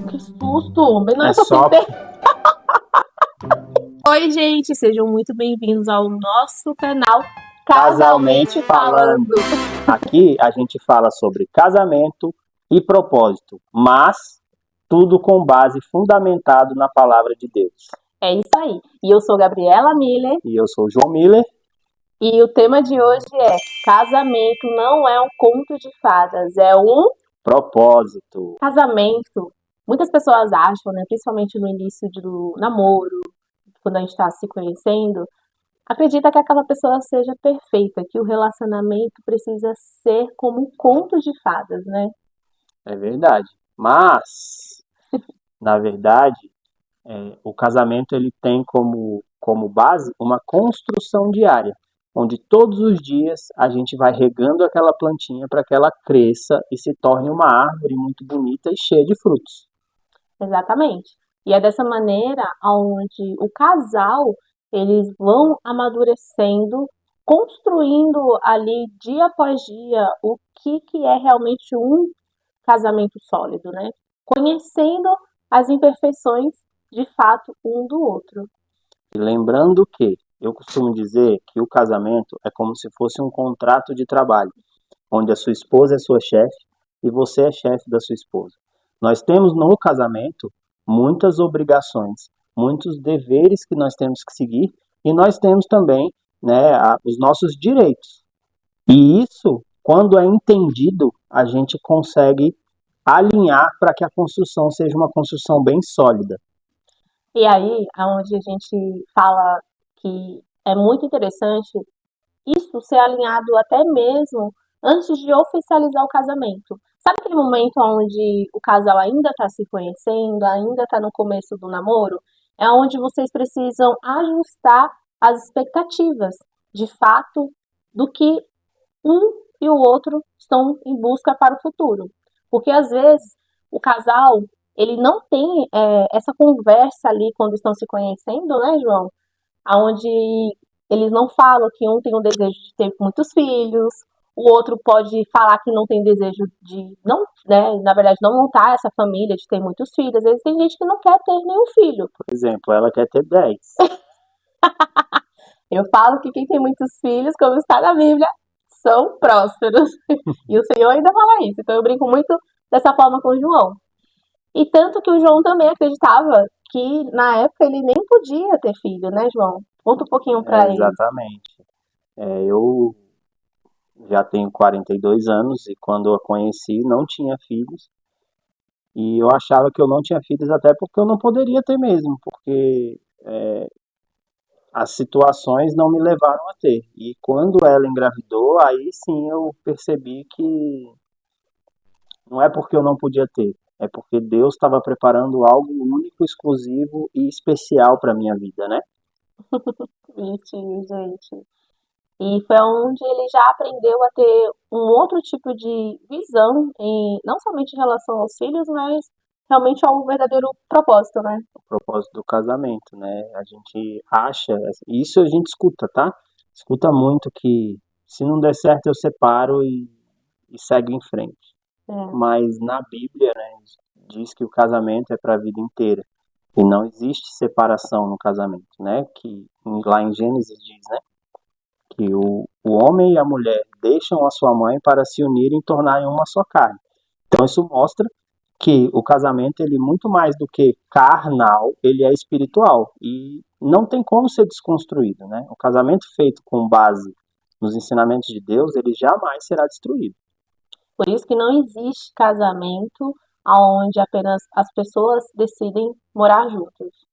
Que susto! Bem na É hora que eu só pensei. Oi, gente, sejam muito bem-vindos ao nosso canal Casalmente Casalmente Falando. Falando. Aqui a gente fala sobre casamento e propósito, mas tudo com base fundamentado na palavra de Deus. É isso aí. E eu sou Gabriela Miller E eu sou o João Miller. e o tema de hoje é: casamento não é um conto de fadas, é um Propósito. casamento. Muitas pessoas acham, né, principalmente no início do namoro, quando a gente está se conhecendo, acredita que aquela pessoa seja perfeita, que o relacionamento precisa ser como um conto de fadas, né? É verdade. Mas, na verdade, o casamento ele tem como base uma construção diária, onde todos os dias a gente vai regando aquela plantinha para que ela cresça e se torne uma árvore muito bonita e cheia de frutos. Exatamente. E é dessa maneira onde o casal eles vão amadurecendo, construindo ali dia após dia o que é realmente um casamento sólido, né? Conhecendo as imperfeições de fato um do outro. E lembrando que eu costumo dizer que o casamento é como se fosse um contrato de trabalho, onde a sua esposa é sua chefe e você é chefe da sua esposa. Nós temos no casamento muitas obrigações, muitos deveres que nós temos que seguir e nós temos também, né, os nossos direitos. E isso, quando é entendido, a gente consegue alinhar para que a construção seja uma construção bem sólida. E aí, aonde a gente fala que é muito interessante isso ser alinhado até mesmo antes de oficializar o casamento. Sabe aquele momento onde o casal ainda está se conhecendo, ainda está no começo do namoro? É onde vocês precisam ajustar as expectativas, de fato, do que um e o outro estão em busca para o futuro. Porque às vezes o casal ele não tem essa conversa ali quando estão se conhecendo, né, João? Onde eles não falam que um tem o desejo de ter muitos filhos, o outro pode falar que não tem desejo de não, né, na verdade não montar essa família, de ter muitos filhos. Às vezes tem gente que não quer ter nenhum filho. Por exemplo, ela quer ter 10. Eu falo que quem tem muitos filhos, como está na Bíblia, são prósperos. E o Senhor ainda fala isso. Então eu brinco muito dessa forma com o João. E tanto que o João também acreditava que na época ele nem podia ter filho, né, João? Conta um pouquinho para eles. Exatamente. Eu já tenho 42 anos e quando eu a conheci não tinha filhos. E eu achava que eu não tinha filhos até porque eu não poderia ter mesmo, porque as situações não me levaram a ter. E quando ela engravidou, aí sim eu percebi que não é porque eu não podia ter, é porque Deus estava preparando algo único, exclusivo e especial para minha vida, né? Bonitinho, gente. E foi onde ele já aprendeu a ter um outro tipo de visão, não somente em relação aos filhos, mas realmente ao verdadeiro propósito, né? O propósito do casamento, né? A gente acha, isso a gente escuta, tá? Escuta muito que se não der certo eu separo e segue em frente. É, Mas na Bíblia, né, diz que o casamento é para a vida inteira. E não existe separação no casamento, né? Que lá em Gênesis diz, né? Que o homem e a mulher deixam a sua mãe para se unirem e tornarem uma só carne. Então isso mostra que o casamento ele é muito mais do que carnal, ele é espiritual e não tem como ser desconstruído, né? O casamento feito com base nos ensinamentos de Deus, ele jamais será destruído. por isso que não existe casamento onde apenas as pessoas decidem morar juntos.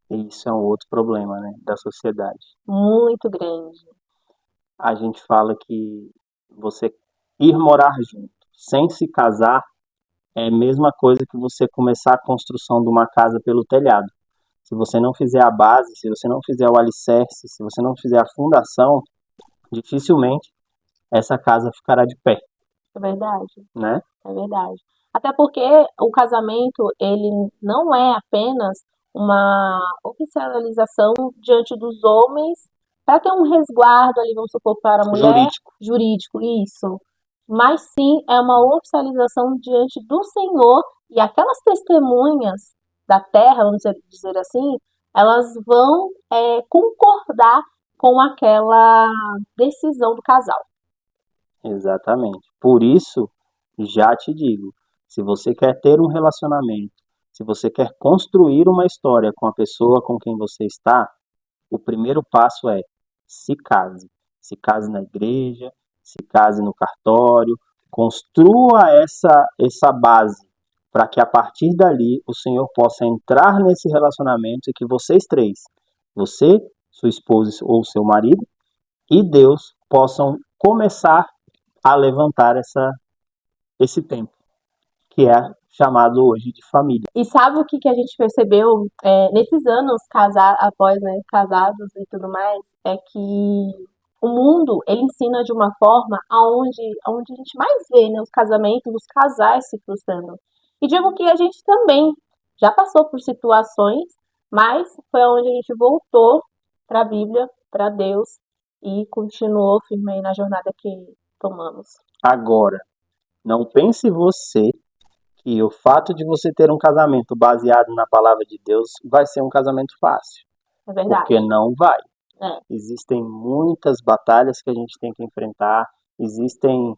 E isso é um outro problema, né, da sociedade. Muito grande. A gente fala que você ir morar junto sem se casar é a mesma coisa que você começar a construção de uma casa pelo telhado. Se você não fizer a base, se você não fizer o alicerce, se você não fizer a fundação, dificilmente essa casa ficará de pé, É verdade. né? É verdade. Até porque o casamento, ele não é apenas uma oficialização diante dos homens para ter um resguardo ali, vamos supor, para a mulher, Jurídico. jurídico, isso. mas sim é uma oficialização diante do Senhor e aquelas testemunhas da terra, vamos dizer assim, elas vão concordar com aquela decisão do casal. Exatamente. Por isso, já te digo, se você quer ter um relacionamento, se você quer construir uma história com a pessoa com quem você está, o primeiro passo é se case. Se case na igreja, se case no cartório, construa essa base para que a partir dali o Senhor possa entrar nesse relacionamento e que vocês três, você, sua esposa ou seu marido e Deus possam começar a levantar esse tempo, que é chamado hoje de família. E sabe o que a gente percebeu nesses anos após, né, casados e tudo mais? É que o mundo, ele ensina de uma forma aonde a gente mais vê, né, os casamentos, os casais se frustrando. E digo que a gente também já passou por situações, mas foi onde a gente voltou para a Bíblia, para Deus, e continuou firme aí na jornada que tomamos. Agora, não pense você que o fato de você ter um casamento baseado na palavra de Deus vai ser um casamento fácil, É verdade. porque não vai. É. Existem muitas batalhas que a gente tem que enfrentar, existem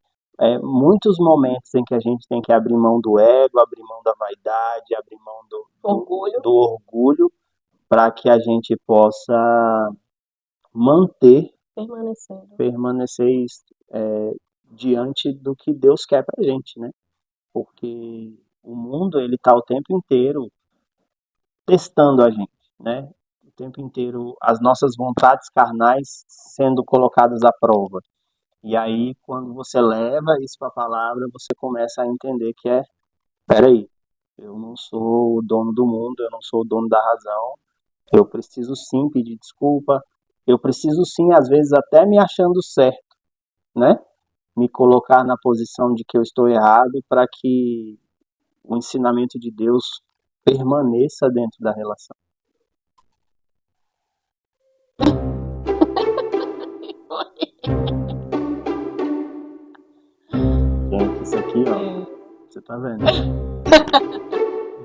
muitos momentos em que a gente tem que abrir mão do ego, abrir mão da vaidade, abrir mão do orgulho para que a gente possa manter, permanecer diante do que Deus quer pra gente, né? Porque o mundo, ele tá o tempo inteiro testando a gente, né? O tempo inteiro as nossas vontades carnais sendo colocadas à prova. E aí, quando você leva isso para a palavra, você começa a entender que peraí, eu não sou o dono do mundo, eu não sou o dono da razão, eu preciso sim pedir desculpa, eu preciso sim, às vezes, até me achando certo, né? Me colocar na posição de que eu estou errado para que o ensinamento de Deus permaneça dentro da relação. Gente, isso aqui, ó, você tá vendo?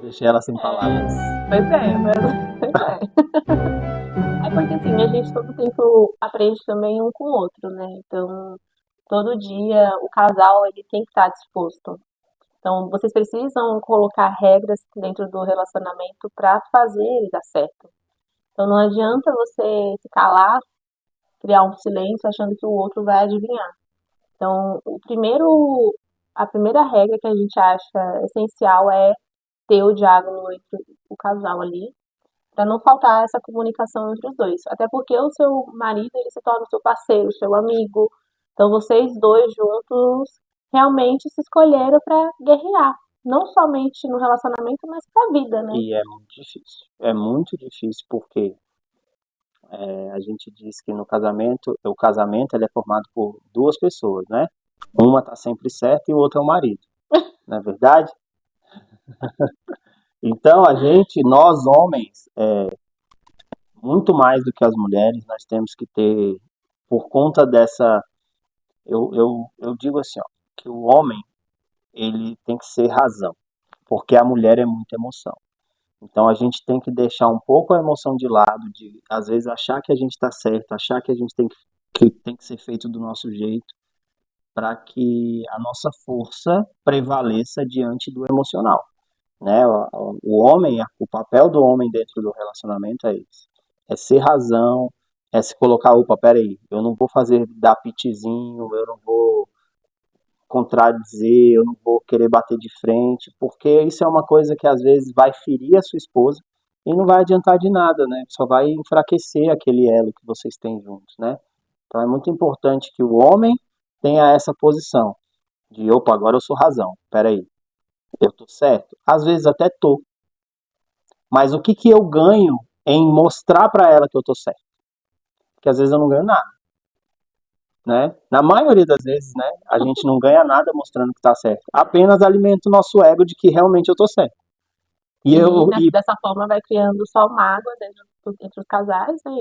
Deixei ela sem palavras. Pois é. É porque assim, a gente todo tempo aprende também um com o outro, né? Então, todo dia o casal ele tem que estar disposto. Então, vocês precisam colocar regras dentro do relacionamento para fazer ele dar certo. Então, não adianta você se calar, criar um silêncio achando que o outro vai adivinhar. Então, a primeira regra que a gente acha essencial é ter o diálogo entre o casal ali, para não faltar essa comunicação entre os dois. Até porque o seu marido ele se torna o seu parceiro, o seu amigo. Então, vocês dois juntos realmente se escolheram para guerrear. Não somente no relacionamento, mas para a vida, né? E é muito difícil. É muito difícil porque a gente diz que no casamento, o casamento ele é formado por duas pessoas, né? Uma tá sempre certa e o outro é o marido. Não é verdade? Então nós homens, muito mais do que as mulheres, nós temos que ter, por conta dessa, eu digo assim, ó, que o homem, ele tem que ser razão, porque a mulher é muita emoção. Então a gente tem que deixar um pouco a emoção de lado, de às vezes achar que a gente está certo, achar que a gente tem que ser feito do nosso jeito, para que a nossa força prevaleça diante do emocional, né? O homem, o papel do homem dentro do relacionamento é esse. É ser razão, é se colocar, opa, peraí, eu não vou fazer dar pitizinho, eu não vou contradizer, eu não vou querer bater de frente, porque isso é uma coisa que às vezes vai ferir a sua esposa e não vai adiantar de nada, né? Só vai enfraquecer aquele elo que vocês têm juntos, né? Então é muito importante que o homem tenha essa posição de, opa, agora eu sou razão, peraí, eu tô certo? Às vezes até tô, mas o que que eu ganho em mostrar para ela que eu tô certo? Porque às vezes eu não ganho nada, né? Na maioria das vezes, né, a gente não ganha nada mostrando que tá certo. Apenas alimenta o nosso ego de que realmente eu tô certo. Dessa forma vai criando só mágoas entre os casais, né?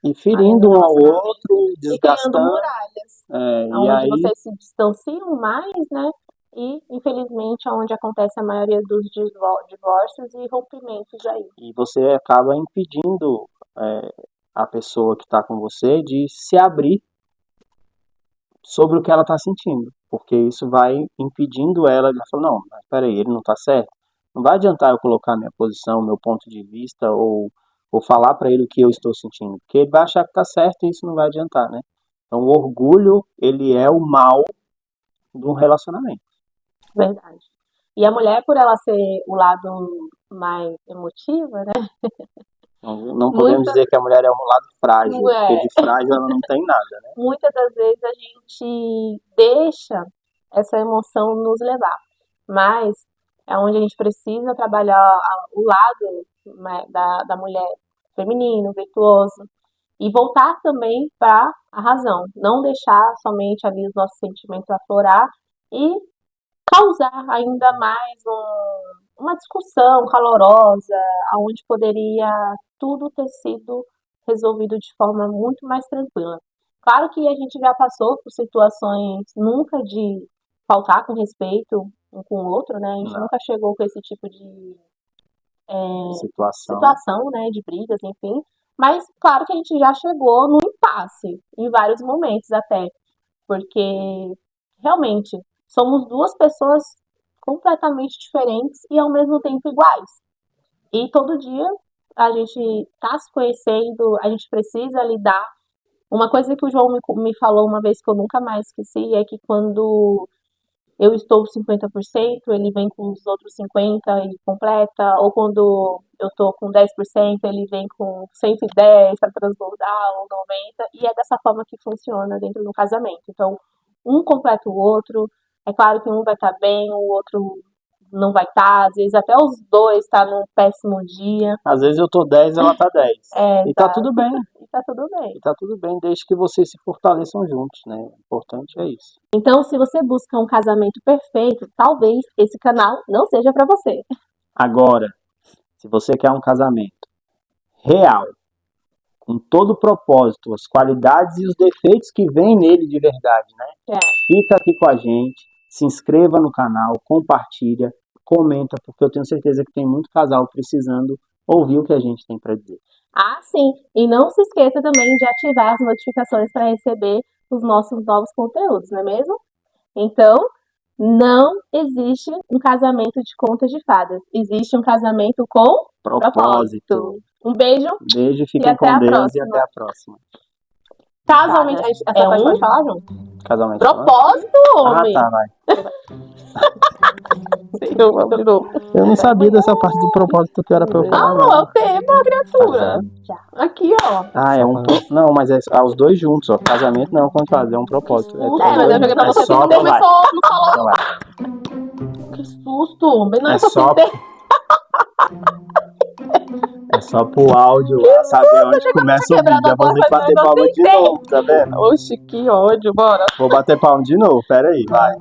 E ferindo um ao outro, e criando desgastando. muralhas, E onde aí, vocês se distanciam mais, né? E, infelizmente, é onde acontece a maioria dos divórcios e rompimentos aí. e você acaba impedindo a pessoa que está com você de se abrir sobre o que ela está sentindo, porque isso vai impedindo ela de falar, não, mas peraí, ele não está certo. Não vai adiantar eu colocar minha posição, meu ponto de vista, ou falar para ele o que eu estou sentindo, porque ele vai achar que está certo e isso não vai adiantar, né? Então, o orgulho, ele é o mal de um relacionamento. Verdade. E a mulher, por ela ser o lado mais emotiva, né? Não podemos dizer que a mulher é um lado frágil, Não é. porque de frágil ela não tem nada, né? Muitas das vezes a gente deixa essa emoção nos levar, mas é onde a gente precisa trabalhar o lado, né, da mulher feminino, virtuoso, e voltar também para a razão, não deixar somente ali os nossos sentimentos aflorar e causar ainda mais uma discussão calorosa, onde poderia tudo ter sido resolvido de forma muito mais tranquila. Claro que a gente já passou por situações nunca de faltar com respeito um com o outro, né? A gente Não. nunca chegou com esse tipo de Situação. né, de brigas, enfim. Mas claro que a gente já chegou no impasse, em vários momentos até, porque realmente somos duas pessoas completamente diferentes e ao mesmo tempo iguais. E todo dia a gente está se conhecendo, a gente precisa lidar. Uma coisa que o João me falou uma vez que eu nunca mais esqueci é que quando eu estou 50%, ele vem com os outros 50% e completa, ou quando eu estou com 10%, ele vem com 110 para transbordar, ou 90%, e é dessa forma que funciona dentro do casamento. Então, um completa o outro, é claro que um vai estar bem, o outro não vai estar, às vezes até os dois estão num péssimo dia. Às vezes eu tô 10, ela tá 10. E tá Exato. tudo bem. E tá tudo bem. E tá tudo bem, desde que vocês se fortaleçam juntos, né? O importante é isso. Então, se você busca um casamento perfeito, talvez esse canal não seja para você. Agora, se você quer um casamento real, com todo o propósito, as qualidades e os defeitos que vêm nele de verdade, né? Fica aqui com a gente, se inscreva no canal, compartilha, comenta, porque eu tenho certeza que tem muito casal precisando ouvir o que a gente tem para dizer. Ah, sim. E não se esqueça também de ativar as notificações para receber os nossos novos conteúdos, não é mesmo? Então, não existe um casamento de contas de fadas. Existe um casamento com propósito. Um beijo. Beijo, fiquem com Deus e até a próxima. Casualmente, essa parte pode falar, João? Casamento. Propósito, homem. Ah, tá, vai. De novo. Eu não sabia dessa parte do propósito que era pra eu falar. Não, é o tema, criatura. Aqui, ó. Ah, é um. Não, mas é os dois juntos, ó. Casamento não, quando faz, é um propósito. Mas eu joguei pra você que não começou, não falou. Que susto. Bem na hora que eu sentei. É só pro áudio lá, saber onde começa o vídeo. Já vou ter que bater palma de novo, tá vendo? Oxe, que ódio, bora. Vou bater palma de novo, pera aí, vai.